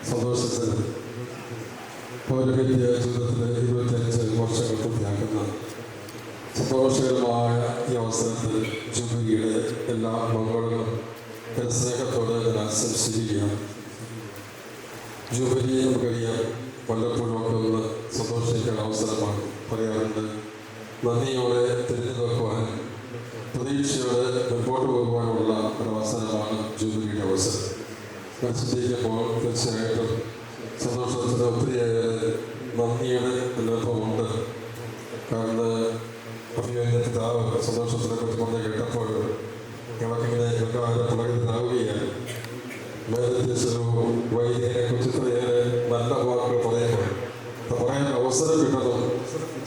സന്തോഷത്തിൽ പൗരവിദ്യ ജീവിതത്തിലെ 25 വർഷങ്ങൾ പൂർത്തിയാക്കുന്ന സന്തോഷകരമായ ഈ അവസരത്തിൽ ജൂബിലിയുടെ എല്ലാ മംഗളങ്ങളും സ്നേഹത്തോടെ ഞാൻ ആശംസിക്കുകയാണ്. ജൂബിലി നമുക്കറിയാം, വല്ലപ്പോഴുമൊക്കെ ഒന്ന് സന്തോഷിക്കേണ്ട അവസരമാണ്. പറയാറുണ്ട്, നന്ദിയോടെ തിരിഞ്ഞു നോക്കുവാൻ, പ്രതീക്ഷയോടെ മുൻപോട്ട് പോകുവാനുള്ള ഒരു അവസരമാണ് ജൂബിലിയുടെ അവസരം. ഞാൻ ചിന്തിക്കുമ്പോൾ തീർച്ചയായിട്ടും സന്തോഷത്തിന് ഒത്തിരിയേറെ നന്ദിയുടെ അനുഭവമുണ്ട്. കാരണം അഭിനന്ദ പിതാവ് സന്തോഷത്തിനെ കുറിച്ച് പറഞ്ഞ് കേട്ടപ്പോൾ ഞങ്ങൾക്കിങ്ങനെ ഞങ്ങൾക്കാരെ പുളകിതാവുകയാണ്. മേലധ്യക്ഷനും വൈദികനെ കുറിച്ച് ഇത്രയേറെ നല്ല വാക്കുകൾ പറയാൻ അവസരം കിട്ടുന്നതും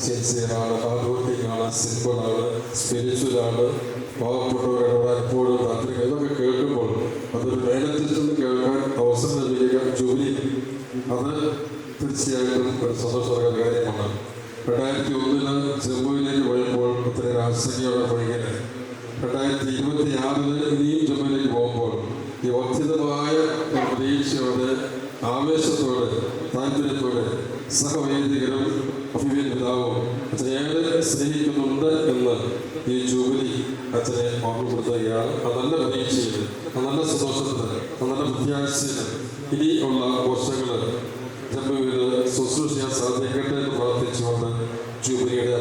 സിൻസിയറാണ്, ഹാർഡ് വർക്കിംഗ് ആണ്, സിമ്പിളാണ്, സ്പിരിച്വലാണ്, പാവപ്പെട്ടവരോട് എപ്പോഴും താല്പര്യം, ഇതൊക്കെ കേൾക്കുമ്പോൾ അതൊരു മേലധ്യക്ഷന് കേൾക്കാൻ അവസരം ലഭിക്കുക ജോലി, അത് തീർച്ചയായിട്ടും ഒരു സന്തോഷകരമായ കാര്യമാണ്. 2001 ജമ്മുവിലേക്ക് പോയപ്പോൾ ഒത്തിരി ആശങ്കയോടെ പോയിങ്ങനെ 2026 ഇനിയും ജമ്മുവിലേക്ക് പോകുമ്പോൾ ഈ വർദ്ധിതമായ പ്രതീക്ഷയോടെ, ആവേശത്തോടെ, താല്പര്യത്തോടെ സഹവൈദികരും അഭിവ്യൻ പിതാവും അച്ഛനേറെ സ്നേഹിക്കുന്നുണ്ട് എന്ന് ഈ ജൂബിലി അച്ഛനെ ഓർമ്മപ്പെടുത്തുകയാണ്. ആ നല്ല പ്രതീക്ഷയിൽ, ആ നല്ല സന്തോഷത്തിന്, ആ നല്ല പ്രത്യാശയിൽ ഇനിയുള്ള വർഷങ്ങൾ ജമ്മുവിൽ ശുശ്രൂഷ സാധിക്കട്ടെ എന്ന് പ്രാർത്ഥിച്ചുകൊണ്ട് ജൂബിലിയുടെ